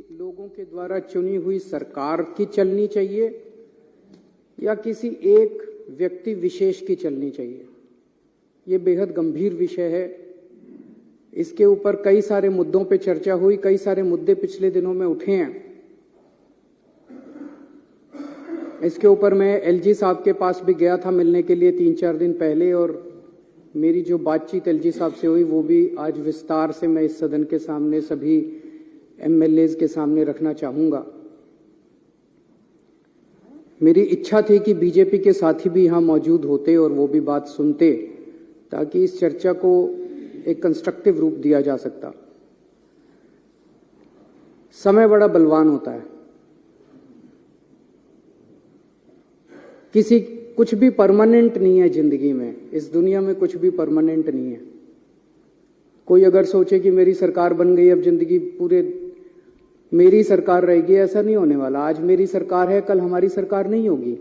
लोगों के द्वारा चुनी हुई सरकार की चलनी चाहिए या किसी एक व्यक्ति विशेष की चलनी चाहिए? ये बेहद गंभीर विषय है। इसके ऊपर कई सारे मुद्दों पे चर्चा हुई, कई सारे मुद्दे पिछले दिनों में उठे हैं। इसके ऊपर मैं एलजी साहब के पास भी गया था मिलने के लिए 3-4 दिन पहले, और मेरी जो बातचीत एलजी साहब से हुई वो भी आज विस्तार से मैं इस सदन के सामने सभी एमएलएज के सामने रखना चाहूंगा। मेरी इच्छा थी कि बीजेपी के साथी भी यहां मौजूद होते और वो भी बात सुनते, ताकि इस चर्चा को एक कंस्ट्रक्टिव रूप दिया जा सकता। समय बड़ा बलवान होता है। कुछ भी परमानेंट नहीं है जिंदगी में, इस दुनिया में कुछ भी परमानेंट नहीं है। कोई अगर सोचे कि मेरी सरकार बन गई, अब जिंदगी पूरे मेरी सरकार रहेगी, ऐसा नहीं होने वाला। आज मेरी सरकार है, कल हमारी सरकार नहीं होगी।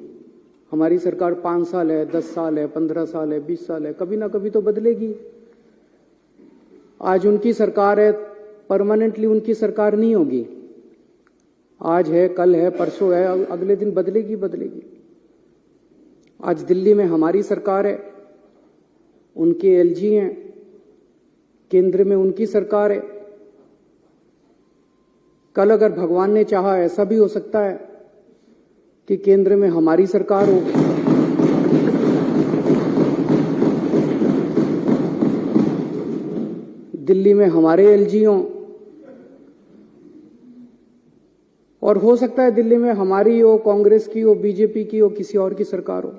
हमारी सरकार 5 साल है, 10 साल है, 15 साल है, 20 साल है, कभी ना कभी तो बदलेगी। आज उनकी सरकार है, परमानेंटली उनकी सरकार नहीं होगी। आज है, कल है, परसों है, अगले दिन बदलेगी। आज दिल्ली में हमारी सरकार है, उनके एलजी हैं, केंद्र में उनकी सरकार है। कल अगर भगवान ने चाहा ऐसा भी हो सकता है कि केंद्र में हमारी सरकार हो, दिल्ली में हमारे एलजी हों, और हो सकता है दिल्ली में हमारी हो, कांग्रेस की हो, बीजेपी की हो, किसी और की सरकार हो।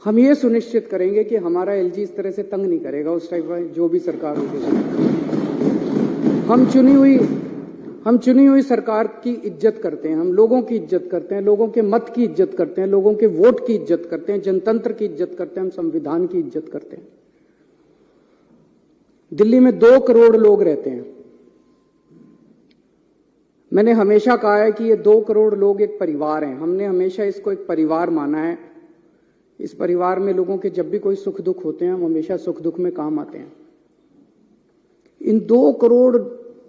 हम ये सुनिश्चित करेंगे कि हमारा एलजी इस तरह से तंग नहीं करेगा उस टाइप का, जो भी सरकार होगी। हम चुनी हुई सरकार की इज्जत करते हैं, हम लोगों की इज्जत करते हैं, लोगों के मत की इज्जत करते हैं, लोगों के वोट की इज्जत करते हैं, जनतंत्र की इज्जत करते हैं, हम संविधान की इज्जत करते हैं। दिल्ली में 2 करोड़ लोग रहते हैं। मैंने हमेशा कहा है कि ये 2 करोड़ लोग एक परिवार हैं। हमने हमेशा इसको एक परिवार माना है। इस परिवार में लोगों के जब भी कोई सुख दुख होते हैं, हम हमेशा सुख दुख में काम आते हैं। इन 2 करोड़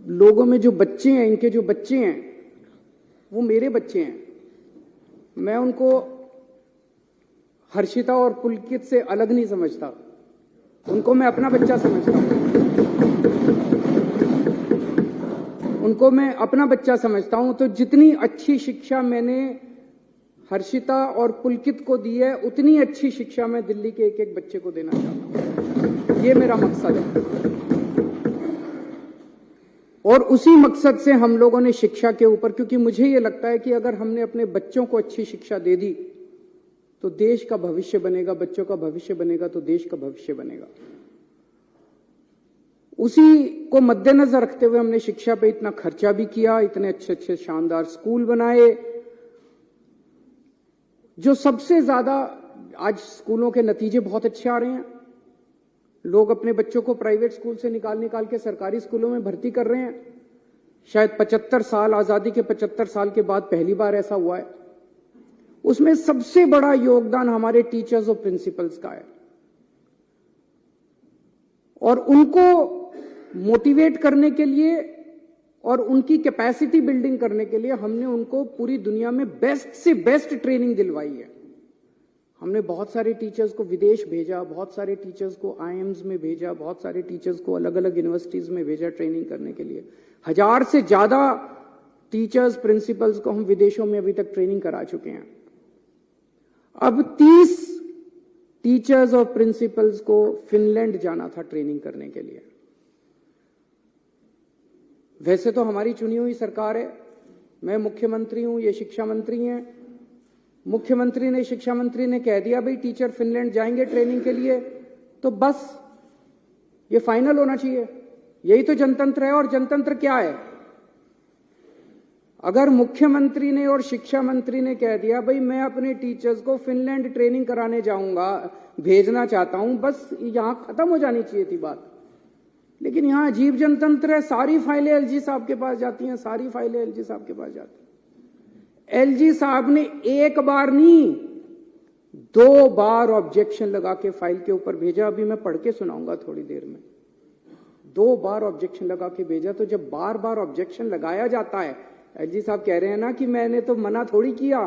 लोगों में जो बच्चे हैं, इनके जो बच्चे हैं, वो मेरे बच्चे हैं। मैं उनको हर्षिता और पुलकित से अलग नहीं समझता, उनको मैं अपना बच्चा समझता हूं। उनको मैं अपना बच्चा समझता हूं। तो जितनी अच्छी शिक्षा मैंने हर्षिता और पुलकित को दी है, उतनी अच्छी शिक्षा मैं दिल्ली के एक एक बच्चे को देना चाहता हूं। ये मेरा मकसद है, और उसी मकसद से हम लोगों ने शिक्षा के ऊपर, क्योंकि मुझे ये लगता है कि अगर हमने अपने बच्चों को अच्छी शिक्षा दे दी तो देश का भविष्य बनेगा, बच्चों का भविष्य बनेगा तो देश का भविष्य बनेगा। उसी को मद्देनजर रखते हुए हमने शिक्षा पे इतना खर्चा भी किया, इतने अच्छे अच्छे शानदार स्कूल बनाए। जो सबसे ज्यादा आज स्कूलों के नतीजे बहुत अच्छे आ रहे हैं। लोग अपने बच्चों को प्राइवेट स्कूल से निकाल के सरकारी स्कूलों में भर्ती कर रहे हैं। शायद 75 साल, आजादी के 75 साल के बाद पहली बार ऐसा हुआ है। उसमें सबसे बड़ा योगदान हमारे टीचर्स और प्रिंसिपल्स का है, और उनको मोटिवेट करने के लिए और उनकी कैपेसिटी बिल्डिंग करने के लिए हमने उनको पूरी दुनिया में बेस्ट से बेस्ट ट्रेनिंग दिलवाई है। हमने बहुत सारे टीचर्स को विदेश भेजा, बहुत सारे टीचर्स को आईएम्स में भेजा, बहुत सारे टीचर्स को अलग अलग यूनिवर्सिटीज में भेजा ट्रेनिंग करने के लिए। 1000 से ज्यादा टीचर्स, प्रिंसिपल्स को हम विदेशों में अभी तक ट्रेनिंग करा चुके हैं। अब 30 टीचर्स और प्रिंसिपल्स को फिनलैंड जाना था ट्रेनिंग करने के लिए। वैसे तो हमारी चुनी हुई सरकार है, मैं मुख्यमंत्री हूं, ये शिक्षा मंत्री हैं। मुख्यमंत्री ने, शिक्षा मंत्री ने कह दिया भाई टीचर फिनलैंड जाएंगे ट्रेनिंग के लिए, तो बस ये फाइनल होना चाहिए। यही तो जनतंत्र है। और जनतंत्र क्या है? अगर मुख्यमंत्री ने और शिक्षा मंत्री ने कह दिया भाई मैं अपने टीचर्स को फिनलैंड ट्रेनिंग कराने जाऊंगा, भेजना चाहता हूं, बस यहां खत्म हो जानी चाहिए थी बात। लेकिन यहां अजीब जनतंत्र है। सारी फाइलें एलजी साहब के पास जाती हैं, सारी फाइलें एलजी साहब के पास जाती हैं। एलजी साहब ने एक बार नहीं 2 बार ऑब्जेक्शन लगा के फाइल के ऊपर भेजा। अभी मैं पढ़ के सुनाऊंगा थोड़ी देर में। 2 बार ऑब्जेक्शन लगा के भेजा। तो जब बार बार ऑब्जेक्शन लगाया जाता है, एलजी साहब कह रहे हैं ना कि मैंने तो मना थोड़ी किया।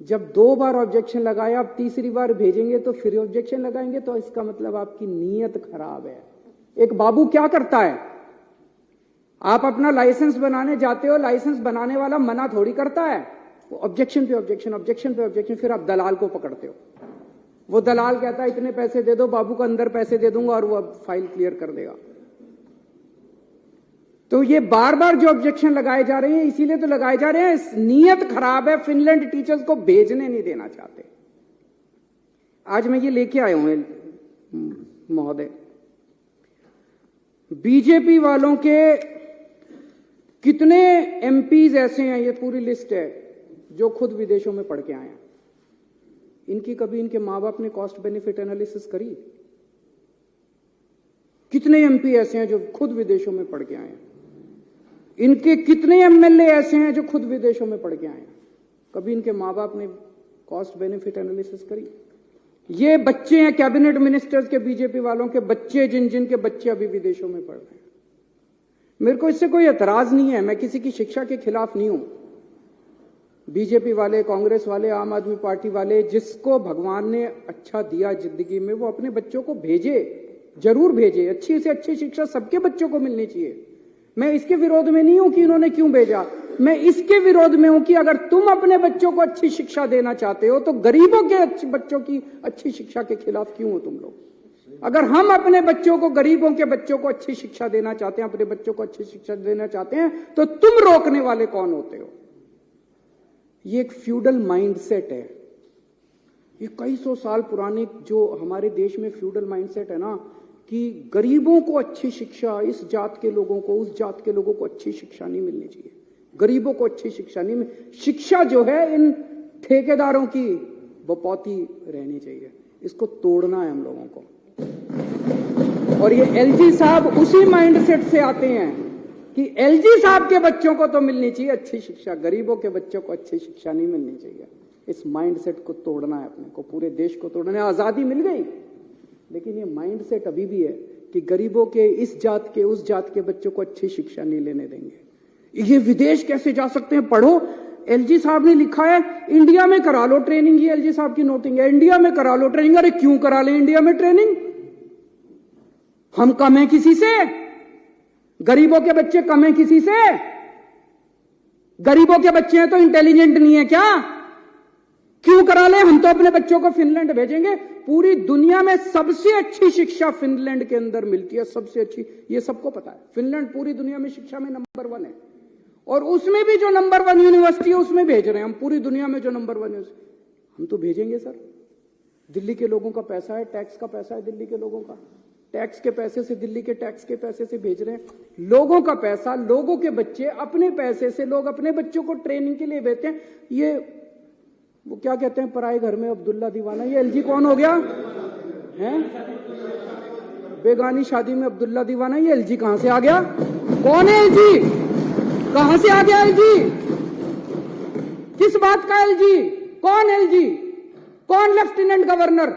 जब 2 बार ऑब्जेक्शन लगाया, अब तीसरी बार भेजेंगे तो फिर ऑब्जेक्शन लगाएंगे, तो इसका मतलब आपकी नीयत खराब है। एक बाबू क्या करता है, आप अपना लाइसेंस बनाने जाते हो, लाइसेंस बनाने वाला मना थोड़ी करता है, वो ऑब्जेक्शन पे ऑब्जेक्शन, ऑब्जेक्शन पे ऑब्जेक्शन, फिर आप दलाल को पकड़ते हो। वो दलाल कहता है इतने पैसे दे दो, बाबू को अंदर पैसे दे दूंगा और वो अब फाइल क्लियर कर देगा। तो ये बार बार जो ऑब्जेक्शन लगाए जा रहे हैं, इसीलिए तो लगाए जा रहे हैं, नीयत खराब है, फिनलैंड टीचर्स को भेजने नहीं देना चाहते। आज मैं ये लेके आया हूं महोदय, बीजेपी वालों के कितने एमपीज ऐसे हैं, ये पूरी लिस्ट है, जो खुद विदेशों में पढ़ के आए हैं। इनकी कभी इनके मां बाप ने कॉस्ट बेनिफिट एनालिसिस करी? कितने एमपी ऐसे हैं जो खुद विदेशों में पढ़ के आए हैं? इनके कितने एमएलए ऐसे हैं जो खुद विदेशों में पढ़ के आए हैं? कभी इनके मां बाप ने कॉस्ट बेनिफिट एनालिसिस करी? ये बच्चे हैं कैबिनेट मिनिस्टर्स के, बीजेपी वालों के बच्चे, जिन जिन के बच्चे अभी विदेशों में पढ़ रहे हैं। मेरे को इससे कोई एतराज नहीं है, मैं किसी की शिक्षा के खिलाफ नहीं हूं। बीजेपी वाले, कांग्रेस वाले, आम आदमी पार्टी वाले, जिसको भगवान ने अच्छा दिया जिंदगी में, वो अपने बच्चों को भेजे, जरूर भेजे। अच्छी से अच्छी शिक्षा सबके बच्चों को मिलनी चाहिए। मैं इसके विरोध में नहीं हूं कि इन्होंने क्यों भेजा, मैं इसके विरोध में हूं कि अगर तुम अपने बच्चों को अच्छी शिक्षा देना चाहते हो तो गरीबों के बच्चों की अच्छी शिक्षा के खिलाफ क्यों हो तुम लोग? अगर हम अपने बच्चों को, गरीबों के बच्चों को अच्छी शिक्षा देना चाहते हैं, अपने बच्चों को अच्छी शिक्षा देना चाहते हैं, तो तुम रोकने वाले कौन होते हो? ये एक फ्यूडल माइंडसेट है, ये कई सौ साल पुराने जो हमारे देश में फ्यूडल माइंडसेट है ना, कि गरीबों को अच्छी शिक्षा, इस जात के लोगों को, उस जात के लोगों को अच्छी शिक्षा नहीं मिलनी चाहिए, गरीबों को अच्छी शिक्षा नहीं शिक्षा जो है इन ठेकेदारों की बपौती रहनी चाहिए। इसको तोड़ना है हम लोगों को। और ये एलजी साहब उसी माइंडसेट से आते हैं कि एलजी साहब के बच्चों को तो मिलनी चाहिए अच्छी शिक्षा, गरीबों के बच्चों को अच्छी शिक्षा नहीं मिलनी चाहिए। इस माइंडसेट को तोड़ना है अपने को, पूरे देश को तोड़ना है। आजादी मिल गई, लेकिन ये माइंडसेट अभी भी है कि गरीबों के, इस जात के, उस जात के बच्चों को अच्छी शिक्षा नहीं लेने देंगे। ये विदेश कैसे जा सकते हैं? पढ़ो, एलजी साहब ने लिखा है इंडिया में करा लो ट्रेनिंग। ये एलजी साहब की नोटिंग है, इंडिया में करा लो ट्रेनिंग। अरे क्यों करा ले इंडिया में ट्रेनिंग? हम कम है किसी से? गरीबों के बच्चे कम है किसी से? गरीबों के बच्चे हैं तो इंटेलिजेंट नहीं है क्या? क्यों करा ले? हम तो अपने बच्चों को फिनलैंड भेजेंगे। पूरी दुनिया में सबसे अच्छी शिक्षा फिनलैंड के अंदर मिलती है, सबसे अच्छी, ये सबको पता है। फिनलैंड पूरी दुनिया में शिक्षा में नंबर 1 है, और उसमें भी जो नंबर 1 यूनिवर्सिटी है उसमें भेज रहे हैं हम। पूरी दुनिया में जो नंबर 1 है हम तो भेजेंगे सर। दिल्ली के लोगों का पैसा है, टैक्स का पैसा है दिल्ली के लोगों का, टैक्स के पैसे से, दिल्ली के टैक्स के पैसे से भेज रहे हैं। लोगों का पैसा, लोगों के बच्चे, अपने पैसे से लोग अपने बच्चों को ट्रेनिंग के लिए भेजते हैं। ये वो क्या कहते हैं, पराए घर में अब्दुल्ला दीवाना। ये एलजी कौन हो गया है? बेगानी शादी में अब्दुल्ला दीवाना। ये एलजी कहां से आ गया? कौन है एलजी? कहां से आ गया एलजी? किस बात का एलजी? कौन एलजी? कौन लेफ्टिनेंट गवर्नर?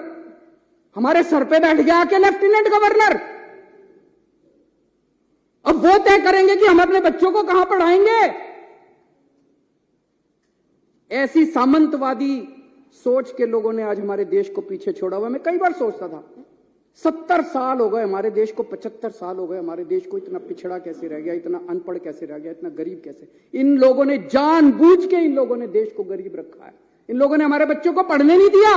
हमारे सर पे बैठ गया आके लेफ्टिनेंट गवर्नर। अब वो तय करेंगे कि हम अपने बच्चों को कहां पढ़ाएंगे। ऐसी सामंतवादी सोच के लोगों ने आज हमारे देश को पीछे छोड़ा हुआ। मैं कई बार सोचता था 70 साल हो गए हमारे देश को, 75 साल हो गए हमारे देश को, इतना पिछड़ा कैसे रह गया, इतना अनपढ़ कैसे रह गया, इतना गरीब कैसे? इन लोगों ने जानबूझ के, इन लोगों ने देश को गरीब रखा है। इन लोगों ने हमारे बच्चों को पढ़ने नहीं दिया।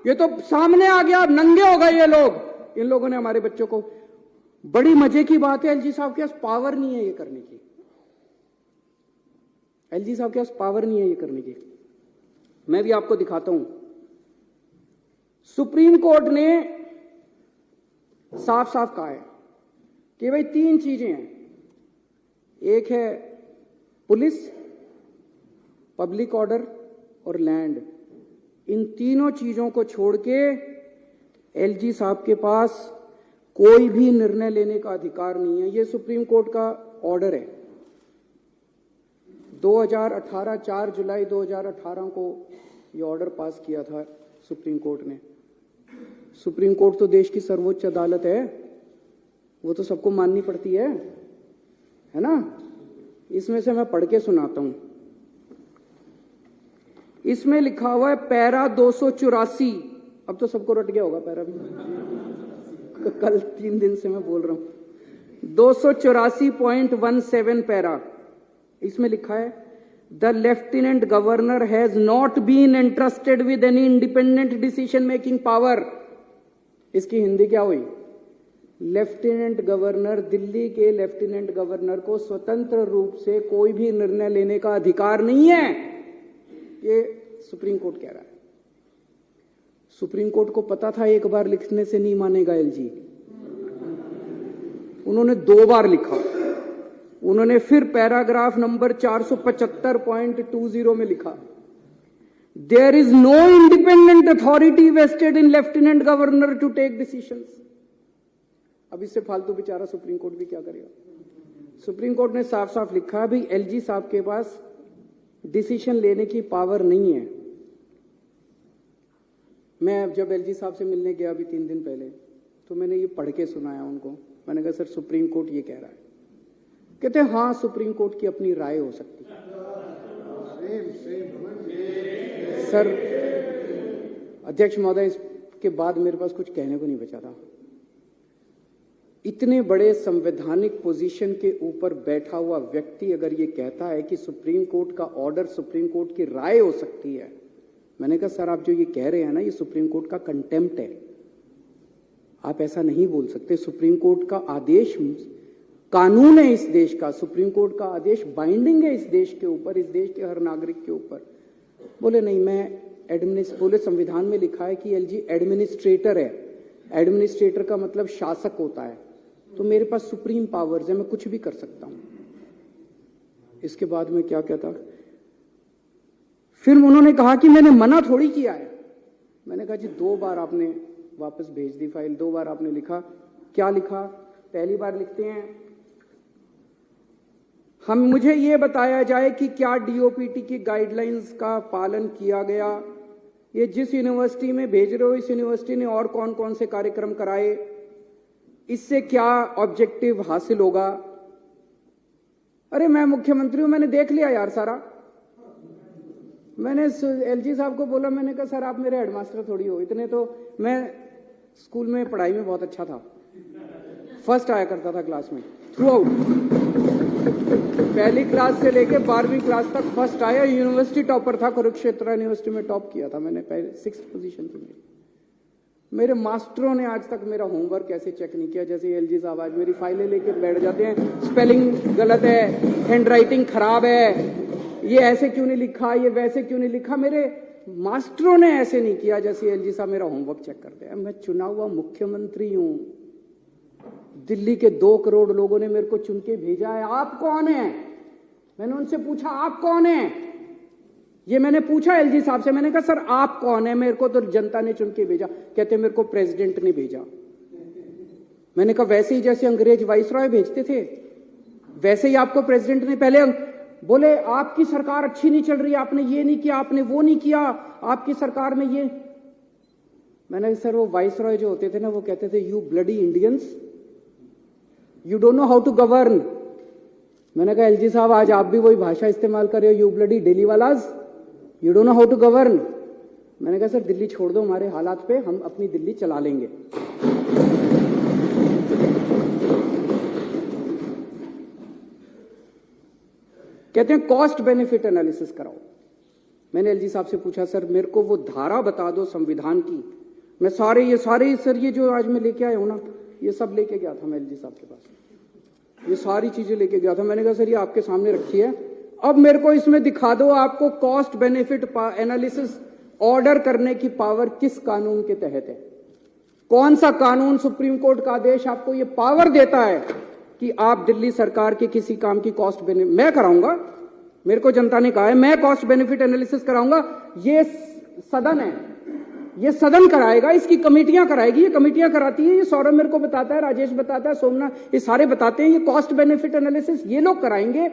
ये तो सामने आ गया, नंगे हो गए ये लोग। इन लोगों ने हमारे बच्चों को, बड़ी मजे की बात है, एलजी साहब के पास पावर नहीं है ये करने की। एलजी साहब के पास पावर नहीं है ये करने की। मैं भी आपको दिखाता हूं। सुप्रीम कोर्ट ने साफ साफ कहा है कि भाई 3 चीजें हैं। एक है पुलिस, पब्लिक ऑर्डर और लैंड। इन तीनों चीजों को छोड़ के एलजी साहब के पास कोई भी निर्णय लेने का अधिकार नहीं है। ये सुप्रीम कोर्ट का ऑर्डर है। 2018 4 जुलाई 2018 को ये ऑर्डर पास किया था सुप्रीम कोर्ट ने। सुप्रीम कोर्ट तो देश की सर्वोच्च अदालत है, वो तो सबको माननी पड़ती है ना। इसमें से मैं पढ़ के सुनाता हूं। इसमें लिखा हुआ है पैरा 284। अब तो सबको रट गया होगा पैरा भी, कल 3 दिन से मैं बोल रहा हूं। 284.17 पैरा, इसमें लिखा है the lieutenant governor has not been entrusted with any independent decision making power. इसकी हिंदी क्या हुई? लेफ्टिनेंट गवर्नर, दिल्ली के लेफ्टिनेंट गवर्नर को स्वतंत्र रूप से कोई भी निर्णय लेने का अधिकार नहीं है, ये सुप्रीम कोर्ट कह रहा है। सुप्रीम कोर्ट को पता था एक बार लिखने से नहीं मानेगा एलजी, उन्होंने 2 बार लिखा। उन्होंने फिर पैराग्राफ नंबर 475.20 में लिखा there is no independent authority vested in lieutenant governor to take decisions. अब इससे फालतू बेचारा सुप्रीम कोर्ट भी क्या करेगा? सुप्रीम कोर्ट ने साफ साफ लिखा भाई एलजी साहब के पास डिसीजन लेने की पावर नहीं है। मैं जब एलजी साहब से मिलने गया अभी 3 दिन पहले, तो मैंने ये पढ़ के सुनाया उनको। मैंने कहा सर सुप्रीम कोर्ट ये कह रहा है। कहते हैं हाँ सुप्रीम कोर्ट की अपनी राय हो सकती है। सर अध्यक्ष महोदय, इसके बाद मेरे पास कुछ कहने को नहीं बचा था। इतने बड़े संवैधानिक पोजीशन के ऊपर बैठा हुआ व्यक्ति अगर ये कहता है कि सुप्रीम कोर्ट का ऑर्डर सुप्रीम कोर्ट की राय हो सकती है, मैंने कहा सर आप जो ये कह रहे हैं ना, ये सुप्रीम कोर्ट का कंटेम्प्ट है। आप ऐसा नहीं बोल सकते। सुप्रीम कोर्ट का आदेश कानून है इस देश का, सुप्रीम कोर्ट का आदेश बाइंडिंग है इस देश के ऊपर, इस देश के हर नागरिक के ऊपर। बोले नहीं, मैं बोले संविधान में लिखा है कि एलजी एडमिनिस्ट्रेटर है। एडमिनिस्ट्रेटर का मतलब शासक होता है, तो मेरे पास सुप्रीम पावर्स है, मैं कुछ भी कर सकता हूं। इसके बाद में क्या कहता, फिर उन्होंने कहा कि मैंने मना थोड़ी किया है। मैंने कहा जी 2 बार आपने वापस भेज दी फाइल, 2 बार आपने लिखा। क्या लिखा? पहली बार लिखते हैं मुझे ये बताया जाए कि क्या डीओपीटी की गाइडलाइंस का पालन किया गया। ये जिस यूनिवर्सिटी में भेज रहे हो, इस यूनिवर्सिटी ने और कौन कौन से कार्यक्रम कराए, इससे क्या ऑब्जेक्टिव हासिल होगा। अरे मैं मुख्यमंत्री हूं, मैंने देख लिया यार सारा। मैंने एलजी साहब को बोला, मैंने कहा सर आप मेरे हेडमास्टर थोड़ी हो, इतने तो मैं स्कूल में पढ़ाई में बहुत अच्छा था, फर्स्ट आया करता था क्लास में थ्रू आउट। पहली क्लास से लेकर 12वीं क्लास तक फर्स्ट आया। यूनिवर्सिटी टॉपर था, कुरुक्षेत्र यूनिवर्सिटी में टॉप किया था मैंने, पहले 6th पोजीशन थी मेरी। मेरे मास्टरों ने आज तक मेरा होमवर्क ऐसे चेक नहीं किया जैसे एलजी साहब आज मेरी फाइलें लेकर बैठ जाते हैं। स्पेलिंग गलत है, हैंडराइटिंग खराब है, ये ऐसे क्यों नहीं लिखा, ये वैसे क्यों नहीं लिखा। मेरे मास्टरों ने ऐसे नहीं किया जैसे एलजी साहब मेरा होमवर्क चेक करते हैं। मैं चुना हुआ मुख्यमंत्री हूं, दिल्ली के 2 करोड़ लोगों ने मेरे को चुन के भेजा है। आप कौन है? मैंने उनसे पूछा आप कौन है, ये मैंने पूछा एलजी साहब से। मैंने कहा सर आप कौन है? मेरे को तो जनता ने चुन के भेजा। कहते मेरे को प्रेसिडेंट ने भेजा। मैंने कहा वैसे ही जैसे अंग्रेज वाइसरॉय भेजते थे वैसे ही आपको प्रेसिडेंट ने पहले। बोले आपकी सरकार अच्छी नहीं चल रही, आपने ये नहीं किया, आपने वो नहीं किया, आपकी सरकार में ये। मैंने कहा सर वो वाइसरॉय जो होते थे ना, वो कहते थे you bloody Indians, you don't know how to govern. मैंने कहा एलजी साहब आज आप भी वही भाषा इस्तेमाल कर रहे हो, you bloody Delhi wallahs, you don't know how to govern. मैंने कहा सर दिल्ली छोड़ दो हमारे हालात पे, हम अपनी दिल्ली चला लेंगे। कहते हैं कॉस्ट बेनिफिट एनालिसिस कराओ। मैंने एलजी साहब से पूछा सर मेरे को वो धारा बता दो संविधान की। मैं सारे सर ये जो आज मैं लेके आया हूं ना, ये सब लेके गया था मैं एलजी साहब के पास, ये सारी चीजें लेके गया था। मैंने कहा सर ये आपके सामने रखी है, अब मेरे को इसमें दिखा दो आपको कॉस्ट बेनिफिट एनालिसिस ऑर्डर करने की पावर किस कानून के तहत है। कौन सा कानून, सुप्रीम कोर्ट का आदेश आपको ये पावर देता है कि आप दिल्ली सरकार के किसी काम की कॉस्ट बेनिफिट। मैं कराऊंगा, मेरे को जनता ने कहा है मैं कॉस्ट बेनिफिट एनालिसिस कराऊंगा। ये सदन है, ये सदन कराएगा, इसकी कमेटियां कराएगी, ये कमेटियां कराती है। ये सौरभ मेरे को बताता है, राजेश बताता है, सोमनाथ, ये सारे बताते हैं। ये कॉस्ट बेनिफिट एनालिसिस ये लोग कराएंगे।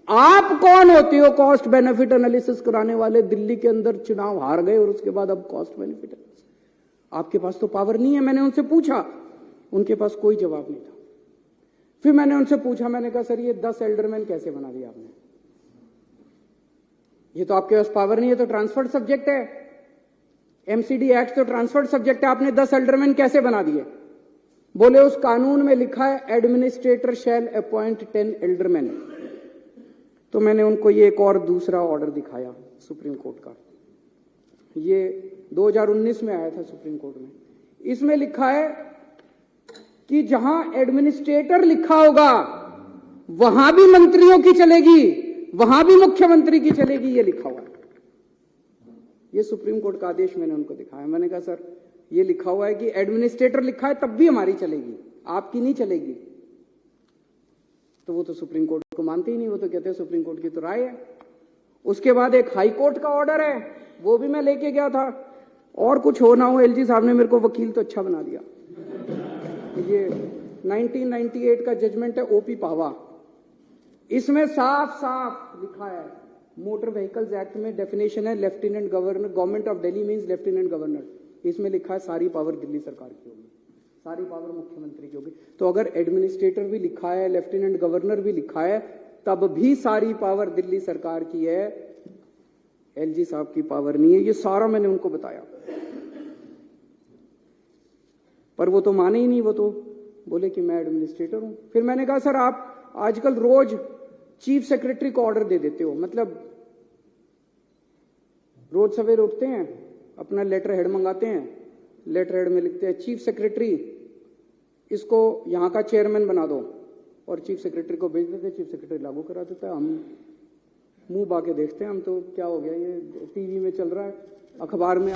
आप कौन होते हो कॉस्ट बेनिफिट एनालिसिस कराने वाले? दिल्ली के अंदर चुनाव हार गए और उसके बाद अब कॉस्ट बेनिफिट एनालिसिस, आपके पास तो पावर नहीं है। मैंने उनसे पूछा, उनके पास कोई जवाब नहीं था। फिर मैंने उनसे पूछा, मैंने कहा सर ये 10 एल्डरमैन कैसे बना दिया आपने? ये तो आपके पास पावर नहीं है, तो ट्रांसफर्ड सब्जेक्ट है, एमसीडी एक्ट तो ट्रांसफर्ड सब्जेक्ट है, आपने 10 एल्डरमैन कैसे बना दिए? बोले उस कानून में लिखा है एडमिनिस्ट्रेटर शैल अपॉइंट 10 एल्डरमैन। तो मैंने उनको ये एक और दूसरा ऑर्डर दिखाया सुप्रीम कोर्ट का, ये 2019 में आया था सुप्रीम कोर्ट में। इसमें लिखा है कि जहां एडमिनिस्ट्रेटर लिखा होगा वहां भी मंत्रियों की चलेगी, वहां भी मुख्यमंत्री की चलेगी, ये लिखा हुआ है। ये सुप्रीम कोर्ट का आदेश मैंने उनको दिखाया। मैंने कहा सर ये लिखा हुआ है कि एडमिनिस्ट्रेटर लिखा है तब भी हमारी चलेगी, आपकी नहीं चलेगी। तो वो तो सुप्रीम कोर्ट को मानते ही नहीं, वो तो कहते हैं सुप्रीम कोर्ट की तो राय है। उसके बाद एक हाई कोर्ट का ऑर्डर है, वो भी मैं लेके गया था। और कुछ हो ना हो, एलजी साहब ने मेरे को वकील तो अच्छा बना दिया। ये 1998 का जजमेंट है ओपी पावा, इसमें साफ साफ लिखा है, मोटर व्हीकल्स एक्ट में डेफिनेशन है lieutenant governor, government of Delhi means lieutenant governor. इसमें लिखा है सारी पावर दिल्ली सरकार की होगी, सारी पावर मुख्यमंत्री की होगी। तो अगर एडमिनिस्ट्रेटर भी लिखा है, लेफ्टिनेंट गवर्नर भी लिखा है, तब भी सारी पावर दिल्ली सरकार की है, एलजी साहब की पावर नहीं है। ये सारा मैंने उनको बताया, पर वो तो माने ही नहीं, वो तो बोले कि मैं एडमिनिस्ट्रेटर हूं। फिर मैंने कहा सर आप आजकल रोज चीफ सेक्रेटरी को ऑर्डर दे देते हो, मतलब रोज सवेरे उठते हैं, अपना लेटर हेड मंगाते हैं, लेटर हेड में लिखते हैं चीफ सेक्रेटरी इसको यहां का चेयरमैन बना दो, और चीफ सेक्रेटरी को भेज देते, चीफ सेक्रेटरी लागू करा देता है। हम मुंह बाके देखते हैं, हम तो क्या हो गया, ये टीवी में चल रहा है, अखबार में